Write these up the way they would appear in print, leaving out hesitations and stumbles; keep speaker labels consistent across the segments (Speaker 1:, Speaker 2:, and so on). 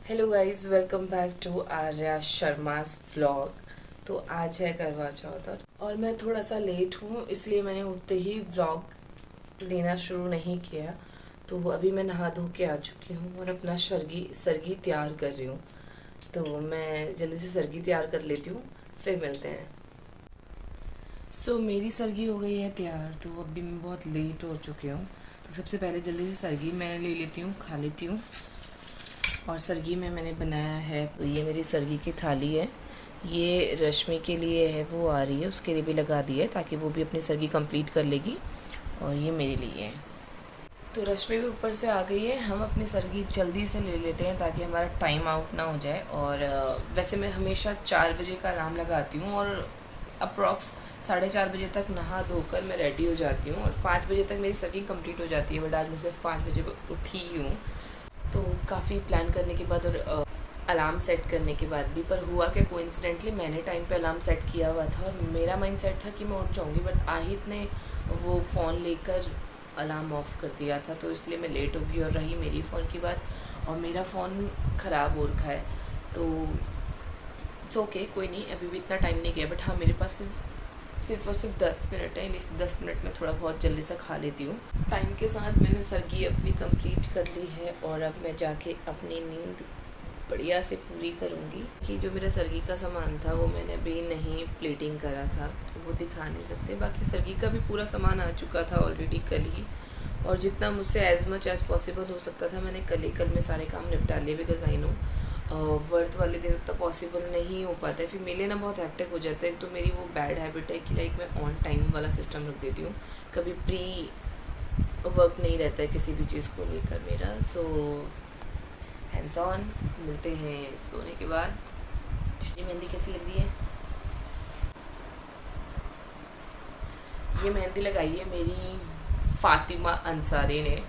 Speaker 1: Hello guys, welcome back to Arya Sharma's vlog. तो आज है करवा चौथ और मैं थोड़ा सा लेट हूँ, इसलिए मैंने उठते ही व्लॉग लेना शुरू नहीं किया। तो अभी मैं नहा धो के आ चुकी हूँ और अपना सरगी तैयार कर रही हूँ। तो मैं जल्दी से सरगी तैयार कर लेती हूँ, फिर मिलते हैं। मेरी सरगी हो गई है तैयार, तो अभी मैं बहुत लेट हो चुकी हूँ। तो सबसे पहले जल्दी से सरगी मैं ले लेती हूँ, खा लेती हूँ। और सरगी में मैंने बनाया है, ये मेरी सरगी की थाली है। ये रश्मि के लिए है, वो आ रही है, उसके लिए भी लगा दिया है ताकि वो भी अपनी सरगी कंप्लीट कर लेगी। और ये मेरे लिए है। तो रश्मि भी ऊपर से आ गई है। हम अपनी सरगी जल्दी से ले लेते हैं ताकि हमारा टाइम आउट ना हो जाए। और वैसे मैं हमेशा 4 बजे का अलार्म लगाती हूँ और अप्रॉक्स 4:30 बजे तक नहा धोकर मैं रेडी हो जाती हूँ और 5 बजे तक मेरी सरगी कंप्लीट हो जाती है। बट आज मैं सिर्फ 5 बजे उठी ही हूँ। तो काफ़ी प्लान करने के बाद और अलार्म सेट करने के बाद भी, पर हुआ कि कोइंसिडेंटली मैंने टाइम पे अलार्म सेट किया हुआ था और मेरा माइंड सेट था कि मैं उठ जाऊँगी, बट आहिद ने वो फ़ोन लेकर अलार्म ऑफ़ कर दिया था, तो इसलिए मैं लेट हो गई। और रही मेरी फ़ोन की बात, और मेरा फ़ोन ख़राब हो रखा है, तो इट्स ओके, कोई नहीं, अभी भी इतना टाइम नहीं गया। बट हाँ, मेरे पास सिर्फ और सिर्फ 10 मिनट है, इस 10 मिनट में थोड़ा बहुत जल्दी से खा लेती हूँ। टाइम के साथ मैंने सरगी अपनी कंप्लीट कर ली है और अब मैं जाके अपनी नींद बढ़िया से पूरी करूँगी। कि जो मेरा सरगी का सामान था वो मैंने अभी नहीं प्लेटिंग करा था, तो वो दिखा नहीं सकते। बाकी सरगी का भी पूरा सामान आ चुका था ऑलरेडी कल ही, और जितना मुझसे एज़ मच एज़ पॉसिबल हो सकता था मैंने कल में सारे काम निपटा लिए। बिकॉज आई नो वर्थ वाले दिन तो पॉसिबल नहीं हो पाता है, फिर मेले ना बहुत हैक्टिक हो जाता है। तो मेरी वो बैड हैबिट है कि लाइक मैं ऑन टाइम वाला सिस्टम रख देती हूँ, कभी प्री वर्क नहीं रहता है किसी भी चीज़ को लेकर मेरा। सो हैंड्स ऑन, मिलते हैं सोने के बाद। ये मेहंदी कैसी लग रही है? ये मेहंदी लगाई है मेरी फातिमा अंसारी ने,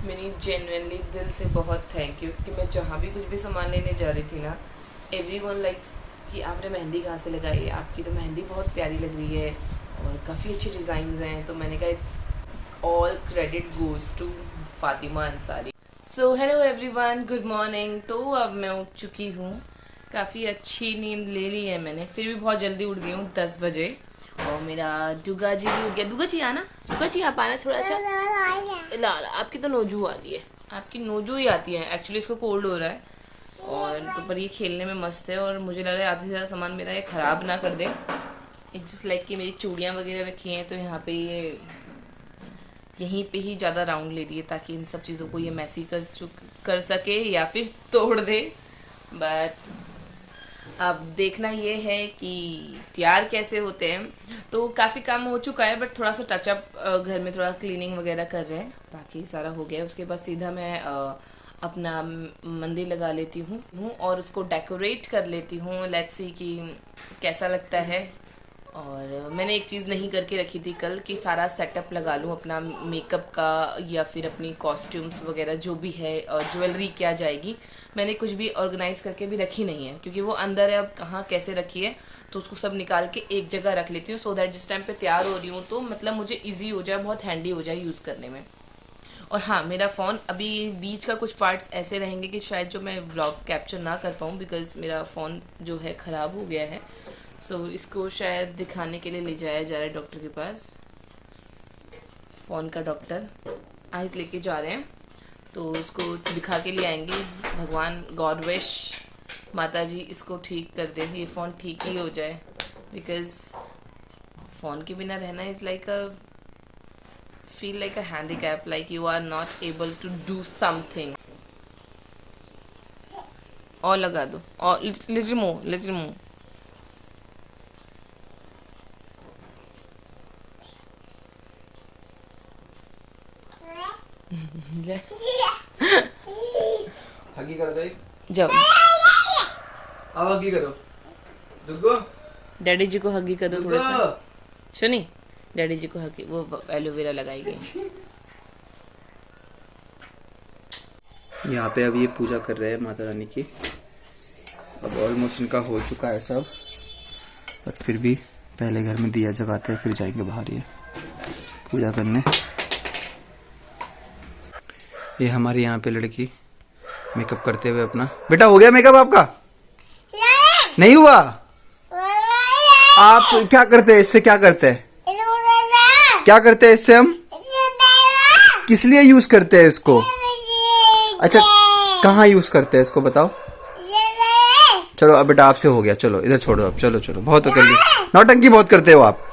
Speaker 1: मेरी जेन्युइनली दिल से बहुत थैंक यू। कि मैं जहाँ भी कुछ भी सामान लेने जा रही थी ना, एवरीवन लाइक्स कि आपने मेहंदी कहाँ से लगाई है, आपकी तो मेहंदी बहुत प्यारी लग रही है और काफ़ी अच्छे डिज़ाइन हैं। तो मैंने कहा it's all credit goes to Fatima Ansari. So hello everyone, good morning. तो अब मैं उठ चुकी हूँ, काफ़ी अच्छी नींद ले ली है मैंने, फिर भी बहुत जल्दी उठ गई हूँ 10 बजे। और मेरा दुगा जी भी उठ गया। दुगा जी आना, दुगा जी आप आना थोड़ा सा। ला आपकी तो नोजू आ रही है, आपकी नोजू ही आती है। एक्चुअली इसको कोल्ड हो रहा है और तो पर ये खेलने में मस्त है, और मुझे लग रहा है आधे से ज़्यादा सामान मेरा ये ख़राब ना कर दे। इट्स जस्ट लाइक कि मेरी चूड़ियाँ वगैरह रखी हैं, तो यहाँ पे ये यहीं पे ही ज़्यादा राउंड ले रही है ताकि इन सब चीज़ों को ये मैसी कर सके या फिर तोड़ दे। बट अब देखना ये है कि तैयार कैसे होते हैं। तो काफ़ी काम हो चुका है, बट थोड़ा सा टचअप घर में थोड़ा क्लीनिंग वगैरह कर रहे हैं, बाकी सारा हो गया है। उसके बाद सीधा मैं अपना मंदिर लगा लेती हूँ और उसको डेकोरेट कर लेती हूँ। लेट्स सी कि कैसा लगता है। और मैंने एक चीज़ नहीं करके रखी थी कल, कि सारा सेटअप लगा लूँ अपना मेकअप का या फिर अपनी कॉस्ट्यूम्स वगैरह जो भी है, और ज्वेलरी क्या जाएगी। मैंने कुछ भी ऑर्गेनाइज़ करके भी रखी नहीं है, क्योंकि वो अंदर है, अब कहाँ कैसे रखी है, तो उसको सब निकाल के एक जगह रख लेती हूँ, सो दैट जिस टाइम पे तैयार हो रही हूँ तो मतलब मुझे ईजी हो जाए, बहुत हैंडी हो जाए यूज़ करने में। और हाँ, मेरा फ़ोन अभी बीच का कुछ पार्ट्स ऐसे रहेंगे कि शायद जो मैं व्लॉग कैप्चर ना कर पाऊँ, बिकॉज़ मेरा फ़ोन जो है ख़राब हो गया है। सो इसको शायद दिखाने के लिए ले जाया जा रहा है डॉक्टर के पास। फ़ोन का डॉक्टर आज लेके जा रहे हैं, तो उसको दिखा के लिए आएंगे। भगवान गॉड विश माता जी इसको ठीक कर दे, ये फ़ोन ठीक ही हो जाए। बिकॉज़ फ़ोन के बिना रहना is like a feel like a handicap, like you are not able to do something. और लगा दो, और लिटिल मोर, लिटिल मोर।
Speaker 2: हगी करो तो एक
Speaker 1: जाओ,
Speaker 2: अब हगी करो दुगो,
Speaker 1: डैडी जी को हगी कर दो थोड़ा सा।
Speaker 2: दुगो
Speaker 1: सुनी, डैडी जी को हगी, वो एलोवेरा लगाई गई।
Speaker 2: यहाँ पे अब ये पूजा कर रहे हैं माता रानी की। अब ऑलमोस्ट इनका हो चुका है सब, पर फिर भी पहले घर में दिया जगाते हैं, फिर जाएंगे बाहर ये पूजा करने। ये हमारे यहाँ पे लड़की मेकअप करते हुए अपना। बेटा हो गया मेकअप आपका? नहीं हुआ? आप क्या करते हैं इससे? क्या करते हैं? क्या करते हैं इससे हम? किस लिए यूज करते हैं इसको? अच्छा कहाँ यूज करते हैं इसको बताओ? चलो अब बेटा आपसे हो गया, चलो इधर छोड़ो अब, चलो चलो बहुत कर ली, नौटंकी बहुत करते हो आप।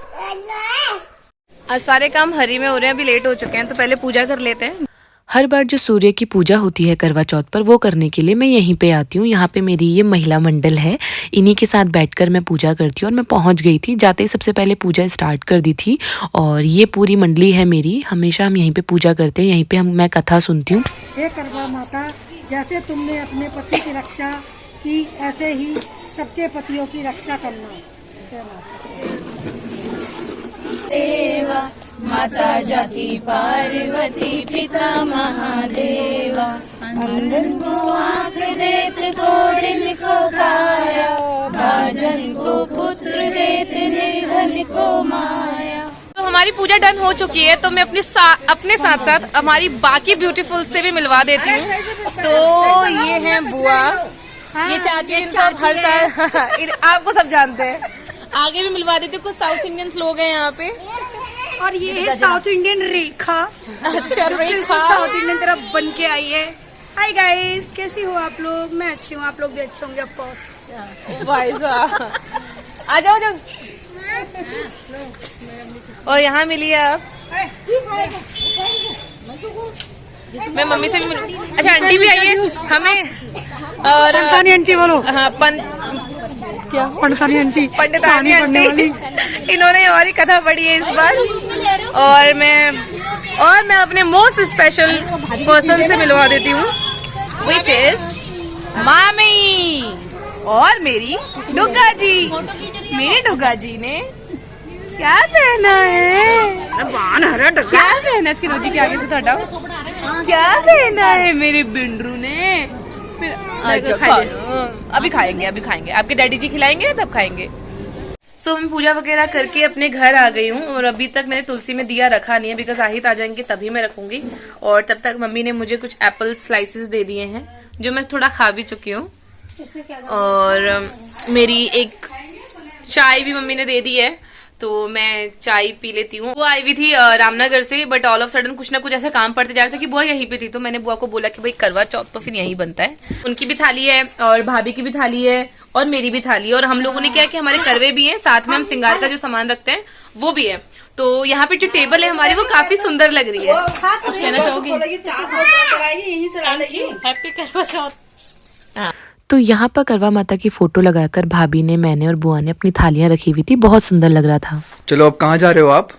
Speaker 1: आज सारे काम हरी में हो रहे हैं, अभी लेट हो चुके हैं तो पहले पूजा कर लेते हैं।
Speaker 3: हर बार जो सूर्य की पूजा होती है करवा चौथ पर, वो करने के लिए मैं यहीं पे आती हूँ। यहाँ पे मेरी ये महिला मंडल है, इन्हीं के साथ बैठकर मैं पूजा करती हूँ। और मैं पहुँच गई थी, जाते ही सबसे पहले पूजा स्टार्ट कर दी थी। और ये पूरी मंडली है मेरी, हमेशा हम यहीं पे पूजा करते हैं, यहीं पे मैं कथा सुनती हूँ।
Speaker 4: हे करवा माता, जैसे तुमने अपने पति की रक्षा की, ऐसे ही सबके पतियों की रक्षा करना।
Speaker 5: देवा माता जाति पार्वती पिता महादेवा, अंधन को आँख देत गोडिन को काया, भाजन को पुत्र देत निर्धन को माया।
Speaker 1: तो हमारी पूजा डन हो चुकी है, तो मैं अपने साथ साथ हमारी बाकी ब्यूटीफुल से भी मिलवा देती हूँ। तो ये है बुआ, ये चाची, इनको हर साल आपको सब जानते हैं। आगे भी मिलवा देती हूँ, कुछ साउथ इंडियंस लोग हैं यहाँ पे।
Speaker 4: और ये है साउथ इंडियन रेखा।
Speaker 1: अच्छा रेखा
Speaker 4: साउथ इंडियन तरफ बन के आई है। हाय गाइस, कैसी हो आप लोग? मैं अच्छी हूँ, आप लोग भी अच्छे होंगे ऑफ कोर्स।
Speaker 1: भाई साहब आ जाओ जाओ। और यहाँ मिली है आप, मैं मम्मी से भी मिलूँ। अच्छा आंटी भी आई है हमें, और
Speaker 4: आंटी बोलो।
Speaker 1: हाँ
Speaker 4: क्या पंडितानी आंटी?
Speaker 1: पंडितानी आंटी, इन्होंने हमारी कथा पढ़ी है इस बार। और मैं अपने मोस्ट स्पेशल पर्सन से मिलवा देती हूँ, विच इज मामी और मेरी डुग्गा जी। मेरी डुग्गा जी ने क्या पहना है? क्या पहना इसकी रोटी के आगे से थोड़ा, क्या पहना है मेरे बिंडरू ने? फिर अभी खाएंगे, आपके डैडी जी खिलाएंगे तब खाएंगे। सो मैं पूजा वगैरह करके अपने घर आ गई हूँ, और अभी तक मैंने तुलसी में दिया रखा नहीं है, बिकॉज आहित आ जाएंगे तभी मैं रखूंगी। और तब तक मम्मी ने मुझे कुछ एप्पल स्लाइसेस दे दिए हैं, जो मैं थोड़ा खा भी चुकी हूँ। और मेरी एक चाय भी मम्मी ने दे दी है, तो मैं चाय पी लेती हूँ। वो आई हुई थी रामनगर से, बट ऑल ऑफ सडन कुछ ना कुछ ऐसा काम पड़ते जा रहा था कि बुआ यहीं पे थी, तो मैंने बुआ को बोला कि भाई करवा चौथ तो फिर यहीं बनता है। उनकी भी थाली है, और भाभी की भी थाली है, और मेरी भी थाली है। और हम लोगों ने क्या कि हमारे करवे भी हैं, साथ में हम श्रृंगार का जो सामान रखते हैं वो भी है। तो यहाँ पे जो टेबल है हमारी, वो काफी सुंदर लग रही है। कुछ कहना चाहोगी?
Speaker 5: हैप्पी करवा चौथ।
Speaker 3: तो यहाँ पर करवा माता की फोटो लगाकर भाभी ने, मैंने और बुआ ने अपनी थालियां रखी हुई थी, बहुत सुंदर लग रहा था।
Speaker 2: चलो अब कहाँ जा रहे हो आप?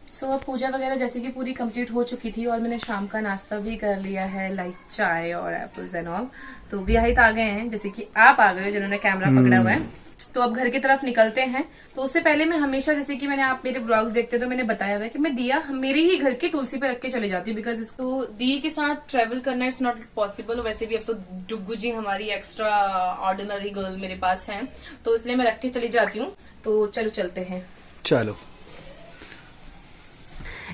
Speaker 1: सो पूजा वगैरह जैसे कि पूरी कंप्लीट हो चुकी थी, और मैंने शाम का नाश्ता भी कर लिया है, लाइक चाय और एप्पल्स एंड ऑल। तो विवाहित आ गए हैं, जैसे कि आप आ गए हो जिन्होंने कैमरा पकड़ा हुआ है। तो अब घर की तरफ निकलते हैं। तो उससे पहले मैं हमेशा, जैसे कि मैंने, आप मेरे ब्लॉग्स देखते तो मैंने बताया हुआ है कि मैं दिया मेरे ही घर की तुलसी पे रख के चले जाती हूँ, बिकॉज इसको दिए के साथ ट्रेवल करना इट्स नॉट पॉसिबल। वैसे भी अब तो डुग्गू जी हमारी एक्स्ट्रा ऑर्डिनरी गर्ल मेरे पास है, तो इसलिए मैं रख के चली जाती हूँ। तो चलो चलते हैं।
Speaker 2: चलो।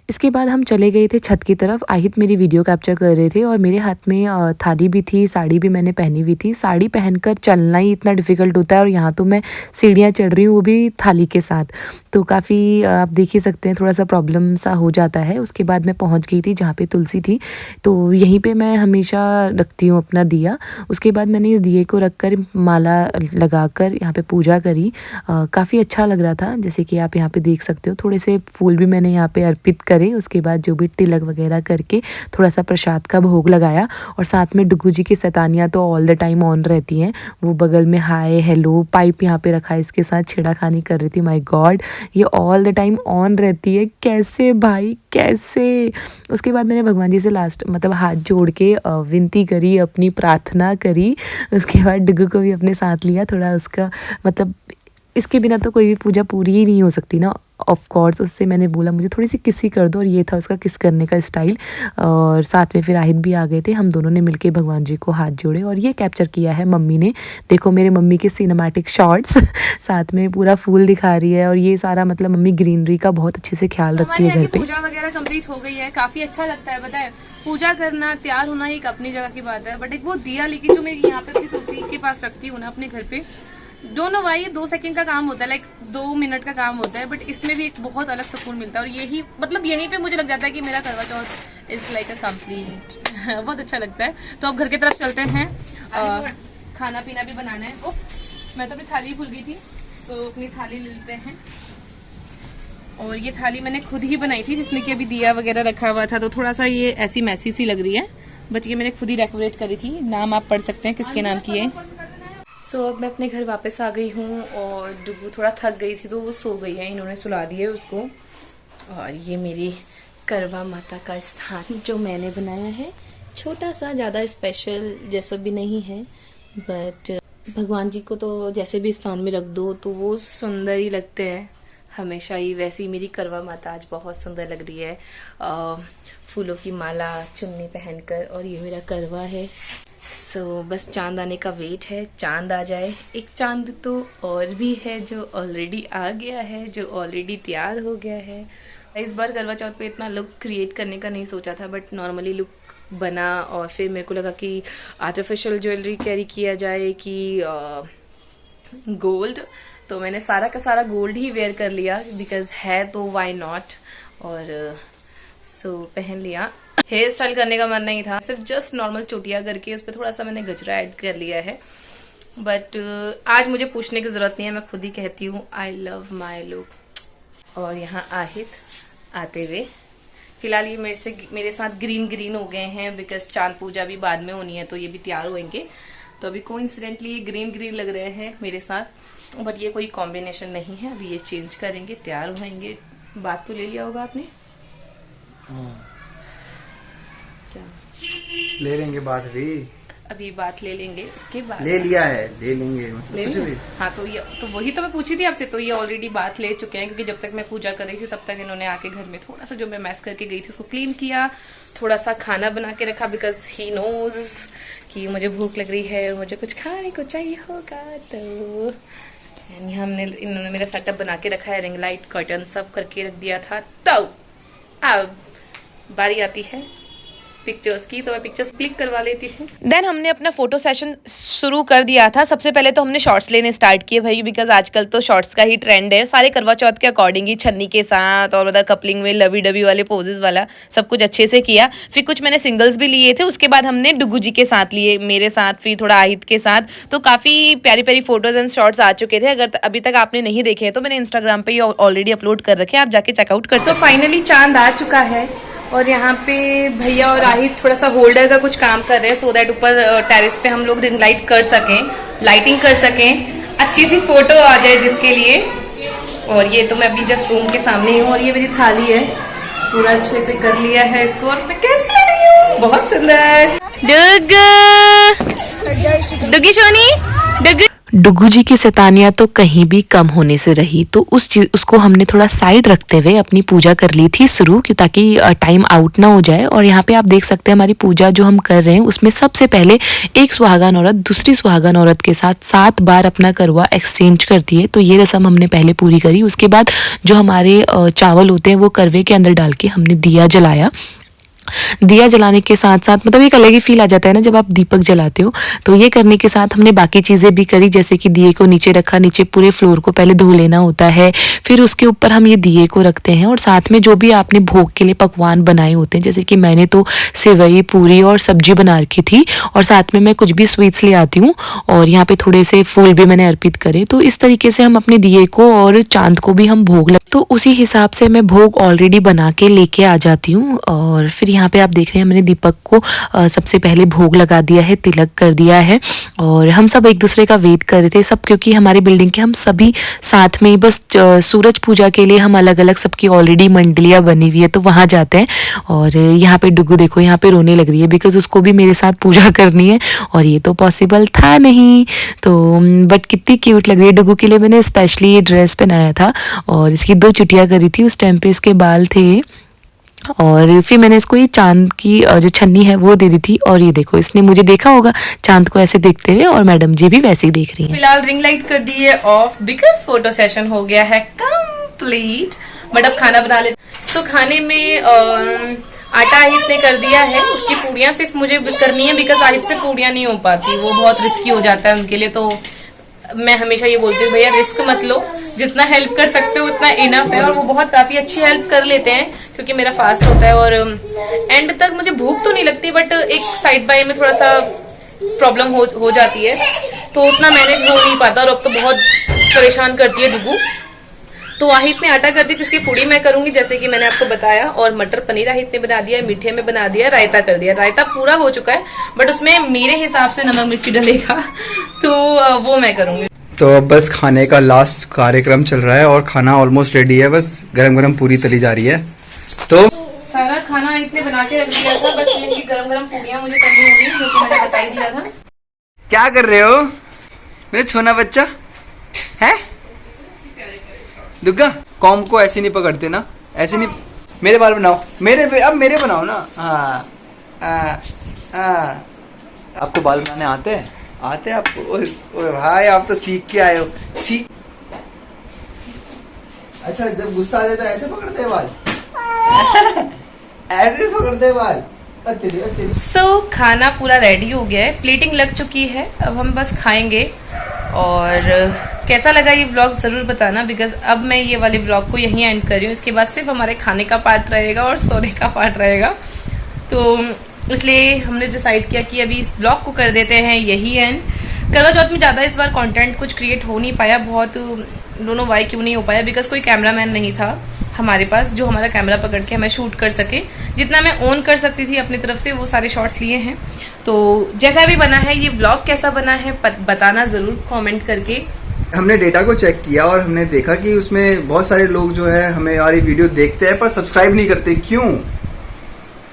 Speaker 3: इसके बाद हम चले गए थे छत की तरफ। आहित मेरी वीडियो कैप्चर कर रहे थे, और मेरे हाथ में थाली भी थी, साड़ी भी मैंने पहनी हुई थी। साड़ी पहनकर चलना ही इतना डिफ़िकल्ट होता है, और यहाँ तो मैं सीढ़ियाँ चढ़ रही हूँ, वो भी थाली के साथ। तो काफ़ी आप देख ही सकते हैं, थोड़ा सा प्रॉब्लम सा हो जाता है। उसके बाद मैं पहुँच गई थी जहाँ पे तुलसी थी, तो यहीं पर मैं हमेशा रखती हूँ अपना दिया। उसके बाद मैंने इस दिए को रख कर माला लगा कर यहाँ पर पूजा करी। काफ़ी अच्छा लग रहा था, जैसे कि आप यहाँ पर देख सकते हो। थोड़े से फूल भी मैंने यहाँ पर अर्पित करे। उसके बाद जो भी तिलक वगैरह करके थोड़ा सा प्रसाद का भोग लगाया। और साथ में डुग्गू जी की सैतानियाँ तो ऑल द टाइम ऑन रहती हैं। वो बगल में हाय हेलो पाइप यहाँ पे रखा है, इसके साथ छेड़ाखानी कर रही थी। माय गॉड, ये ऑल द टाइम ऑन रहती है, कैसे भाई कैसे। उसके बाद मैंने भगवान जी से लास्ट हाथ जोड़ के विनती करी, अपनी प्रार्थना करी। उसके बाद डुग्गू को भी अपने साथ लिया। थोड़ा उसका इसके बिना तो कोई भी पूजा पूरी ही नहीं हो सकती ना, ऑफ कोर्स। उससे मैंने बोला मुझे थोड़ी सी किस ही कर दो, और ये था उसका किस करने का स्टाइल। और साथ में फिर आहित भी आ गए थे, हम दोनों ने मिलके भगवान जी को हाथ जोड़े। और ये कैप्चर किया है मम्मी ने, देखो मेरे मम्मी के सिनेमैटिक शॉट्स। साथ में पूरा फूल दिखा रही है, और ये सारा मम्मी ग्रीनरी का बहुत अच्छे से ख्याल रखती है घर पे।
Speaker 1: पूजा वगैरह कंप्लीट हो गई है, काफी अच्छा लगता है, बताए पूजा करना, तैयार होना एक अपनी जगह की बात है, बट एक वो दिया लेके जो मेरी यहाँ पे अपनी तुलसी के पास रखती हूँ ना अपने घर पे, दोनों भाई 2 सेकंड का काम होता है, लाइक 2 मिनट का काम होता है, बट इसमें भी एक बहुत अलग सुकून मिलता है। और यही मतलब यहीं पे मुझे लग जाता है कि मेरा करवा चौथ इज लाइक अ कंप्लीट। बहुत अच्छा लगता है। तो अब घर की तरफ चलते हैं, खाना पीना भी बनाना है। उप्स, मैं तो अपनी थाली भूल गई थी, तो अपनी थाली ले लेते हैं। और ये थाली मैंने खुद ही बनाई थी, जिसमें कि अभी दिया वगैरह रखा हुआ था, तो थोड़ा सा ये ऐसी मैसी सी लग रही है, बट ये मैंने खुद ही डेकोरेट करी थी। नाम आप पढ़ सकते हैं किसके नाम की है। सो अब मैं अपने घर वापस आ गई हूँ और डुगू थोड़ा थक गई थी तो वो सो गई है, इन्होंने सुला दिया है उसको। और ये मेरी करवा माता का स्थान जो मैंने बनाया है, छोटा सा, ज़्यादा स्पेशल जैसा भी नहीं है, बट भगवान जी को तो जैसे भी स्थान में रख दो तो वो सुंदर ही लगते हैं हमेशा ही। वैसे ही मेरी करवा माता आज बहुत सुंदर लग रही है, फूलों की माला, चुन्नी पहनकर, और ये मेरा करवा है। सो बस चांद आने का वेट है, चांद आ जाए। एक चांद तो और भी है जो ऑलरेडी आ गया है, जो ऑलरेडी तैयार हो गया है। इस बार करवा चौथ पे इतना लुक क्रिएट करने का नहीं सोचा था, बट नॉर्मली लुक बना। और फिर मेरे को लगा कि आर्टिफिशियल ज्वेलरी कैरी किया जाए कि गोल्ड, तो मैंने सारा का सारा गोल्ड ही वेयर कर लिया, बिकॉज है तो वाई नॉट। और सो पहन लिया। हेयर स्टाइल करने का मन नहीं था, सिर्फ जस्ट नॉर्मल चोटियाँ करके उस पर थोड़ा सा मैंने गजरा ऐड कर लिया है। बट आज मुझे पूछने की ज़रूरत नहीं है, मैं खुद ही कहती हूँ आई लव माई लुक। और यहाँ आहित आते हुए, फिलहाल ये मेरे साथ ग्रीन हो गए हैं, बिकॉज चांद पूजा भी बाद में होनी है तो ये भी तैयार होंगे। तो अभी कोइंसिडेंटली ये ग्रीन लग रहे हैं मेरे साथ, बट ये कोई कॉम्बिनेशन नहीं है। अभी ये चेंज करेंगे, तैयार होंगे। बात तो ले लिया होगा आपने? क्या
Speaker 2: ले लेंगे बात भी,
Speaker 1: अभी बात ले लेंगे, उसके बाद
Speaker 2: ले लिया है, ले लेंगे
Speaker 1: ले
Speaker 2: कुछ भी।
Speaker 1: हाँ, तो ये तो वही तो मैं पूछी थी आपसे, तो ये ऑलरेडी बात ले चुके हैं, क्योंकि जब तक मैं पूजा कर रही थी तब तक इन्होंने आके घर में थोड़ा सा जो मैं मैस करके गई थी उसको क्लीन किया, थोड़ा सा खाना बना के रखा, बिकॉज ही नोज कि मुझे भूख लग रही है और मुझे कुछ खाने को चाहिए होगा। तो इन्होंने मेरा सेटअप बना के रखा है, रिंग लाइट, कर्टन सब करके रख दिया था। तो अब बारी आती है पिक्चर्स की, तो मैं पिक्चर्स क्लिक करवा लेती हूँ। देन हमने अपना फोटो सेशन शुरू कर दिया था। सबसे पहले तो हमने शॉर्ट्स लेने स्टार्ट किए भाई, बिकॉज आजकल तो शॉर्ट्स का ही ट्रेंड है, सारे करवा चौथ के अकॉर्डिंग ही, छन्नी के साथ और मतलब कपलिंग में लवी डबी वाले पोजेस वाला सब कुछ अच्छे से किया। फिर कुछ मैंने सिंगल्स भी लिए थे, उसके बाद हमने डुगू जी के साथ लिए, मेरे साथ, फिर थोड़ा आहित के साथ। तो काफ़ी प्यारी प्यारी फोटोज एंड शॉर्ट्स आ चुके थे। अगर अभी तक आपने नहीं देखे हैं तो मैंने इंस्टाग्राम पे ऑलरेडी अपलोड कर रखे हैं, आप जाके चेकआउट कर सकते हैं। फाइनली चांद आ चुका है और यहाँ पे भैया और आहित थोड़ा सा होल्डर का कुछ काम कर रहे हैं, सो दैट ऊपर टेरेस पे हम लोग रिंग लाइट कर सकें, लाइटिंग कर सकें, अच्छी सी फोटो आ जाए जिसके लिए। और ये तो मैं अभी जस्ट रूम के सामने ही हूँ, और ये मेरी थाली है, पूरा अच्छे से कर लिया है इसको। और मैं कैसी लग रही हूँ? बहुत सुंदर। डुगी सोनी,
Speaker 3: डुगू जी की शैतानियाँ तो कहीं भी कम होने से रही, तो उसको हमने थोड़ा साइड रखते हुए अपनी पूजा कर ली थी शुरू, क्यों ताकि टाइम आउट ना हो जाए। और यहाँ पे आप देख सकते हैं हमारी पूजा जो हम कर रहे हैं उसमें सबसे पहले एक सुहागन औरत दूसरी सुहागन औरत के साथ 7 बार अपना करवा एक्सचेंज करती है, तो ये रस्म हमने पहले पूरी करी। उसके बाद जो हमारे चावल होते हैं वो करवे के अंदर डाल के हमने दिया जलाया। दिया जलाने के साथ साथ मतलब एक अलग ही फील आ जाता है ना जब आप दीपक जलाते हो। तो ये करने के साथ हमने बाकी चीज़ें भी करी, जैसे कि दिए को नीचे रखा, नीचे पूरे फ्लोर को पहले धो लेना होता है, फिर उसके ऊपर हम ये दिए को रखते हैं। और साथ में जो भी आपने भोग के लिए पकवान बनाए होते हैं, जैसे कि मैंने तो सेवई, पूरी और सब्जी बना रखी थी, और साथ में मैं कुछ भी स्वीट्स ले आती हूँ, और यहाँ पे थोड़े से फूल भी मैंने अर्पित करे। तो इस तरीके से हम अपने दिए को और चांद को भी हम भोग तो उसी हिसाब से मैं भोग ऑलरेडी बना के लेके आ जाती हूँ। और फिर यहाँ पे आप देख रहे हैं मैंने दीपक को सबसे पहले भोग लगा दिया है, तिलक कर दिया है, और हम सब एक दूसरे का वेट कर रहे थे सब, क्योंकि हमारी बिल्डिंग के हम सभी साथ में, बस सूरज पूजा के लिए हम अलग अलग सबकी ऑलरेडी मंडलियाँ बनी हुई है तो वहाँ जाते हैं। और यहाँ पे डुगू देखो यहाँ पे रोने लग रही है, बिकॉज उसको भी मेरे साथ पूजा करनी है, और ये तो पॉसिबल था नहीं। तो बट कितनी क्यूट लग रही है। डुगू के लिए मैंने स्पेशली ये ड्रेस पहनाया था, और इसकी 2 चुटियाँ करी थी, उस टाइम पे इसके बाल थे। और फिर मैंने इसको ये चांद की जो छन्नी है वो दे दी थी, और ये देखो इसने मुझे देखा होगा चांद को ऐसे देखते हुए, और मैडम जी भी वैसे ही देख रही हैं।
Speaker 1: फिलहाल रिंग लाइट कर दी है ऑफ, बिकॉज फोटो सेशन हो गया है कंप्लीट। बट अब खाना बना ले। सो खाने में आटा आहित ने कर दिया है, उसकी पूड़ियाँ सिर्फ मुझे करनी है बिकॉज आहित से पूड़ियाँ नहीं हो पाती, वो बहुत रिस्की हो जाता है उनके लिए। तो मैं हमेशा ये बोलती हूँ भैया रिस्क मत लो, जितना हेल्प कर सकते हो उतना इनफ है। और वो बहुत काफ़ी अच्छी हेल्प कर लेते हैं क्योंकि मेरा फास्ट होता है और एंड तक मुझे भूख तो नहीं लगती, बट एक साइड बाय में थोड़ा सा प्रॉब्लम हो जाती है, तो उतना मैनेज हो नहीं पाता और अब तो बहुत परेशान करती है डुगू। तो आहित ने आटा कर दी जिसकी पूड़ी मैं करूंगी जैसे कि मैंने आपको बताया, और मटर पनीर आहित ने बना दिया, मीठे में बना दिया, रायता कर दिया। रायता पूरा हो चुका है बट उसमें मेरे हिसाब से नमक मिर्ची डलेगा तो वो मैं करूंगी।
Speaker 2: तो अब बस खाने का लास्ट कार्यक्रम चल रहा है और खाना ऑलमोस्ट रेडी है, बस गरम गरम पूरी तली जा रही है। तो
Speaker 1: सारा खाना आहित ने बना के रख दिया था, बस ये कि गरम गरम पूड़ियाँ मुझे करनी होगी जो कि मैंने बता ही दिया था।
Speaker 2: क्या कर रहे हो मेरे छोना बच्चा है? दुर्गा कॉम को ऐसे नहीं पकड़ते ना, ऐसे नहीं। मेरे बाल बनाओ, अब मेरे बनाओ ना। हाँ आपको बाल बनाने आते हैं आपको? ओए भाई आप तो सीख के आए हो। अच्छा जब गुस्सा आ जाता है ऐसे पकड़ते हैं बाल ऐसे पकड़ते हैं बाल।
Speaker 1: सो खाना पूरा रेडी हो गया है, प्लेटिंग लग चुकी है, अब हम बस खाएंगे। और कैसा लगा ये व्लॉग ज़रूर बताना बिकॉज अब मैं ये वाले व्लॉग को यहीं एंड कर रही हूँ। इसके बाद सिर्फ हमारे खाने का पार्ट रहेगा और सोने का पार्ट रहेगा, तो इसलिए हमने डिसाइड किया कि अभी इस व्लॉग को कर देते हैं यही एंड। करवा चौथ में ज़्यादा इस बार कंटेंट कुछ क्रिएट हो नहीं पाया, बहुत दोनों वाई क्यों नहीं हो पाया बिकॉज कोई कैमरामैन नहीं था हमारे पास जो हमारा कैमरा पकड़ के हमें शूट कर सके। जितना मैं ऑन कर सकती थी अपनी तरफ से वो सारे शॉट्स लिए हैं। तो जैसा भी बना है ये व्लॉग कैसा बना है बताना ज़रूर कमेंट करके।
Speaker 2: हमने डेटा को चेक किया और हमने देखा कि उसमें बहुत सारे लोग जो है हमें हमारी वीडियो देखते हैं पर सब्सक्राइब नहीं करते। क्यों?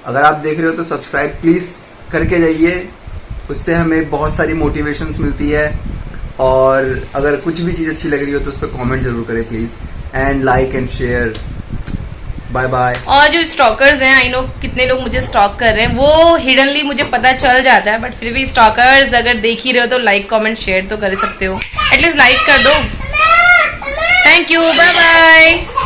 Speaker 2: अगर आप देख रहे हो तो सब्सक्राइब प्लीज़ करके जाइए, उससे हमें बहुत सारी मोटिवेशंस मिलती है। और अगर कुछ भी चीज़ अच्छी लग रही हो तो उस पर कॉमेंट ज़रूर करें please, and like and share. Bye bye.
Speaker 1: और जो स्टॉकर्स हैं, आई नो कितने लोग मुझे स्टॉक कर रहे हैं, वो हिडनली मुझे पता चल जाता है, बट फिर भी स्टॉकर्स अगर देख ही रहे हो तो लाइक कमेंट शेयर तो कर सकते हो, एटलीस्ट लाइक कर दो। Thank you, bye bye.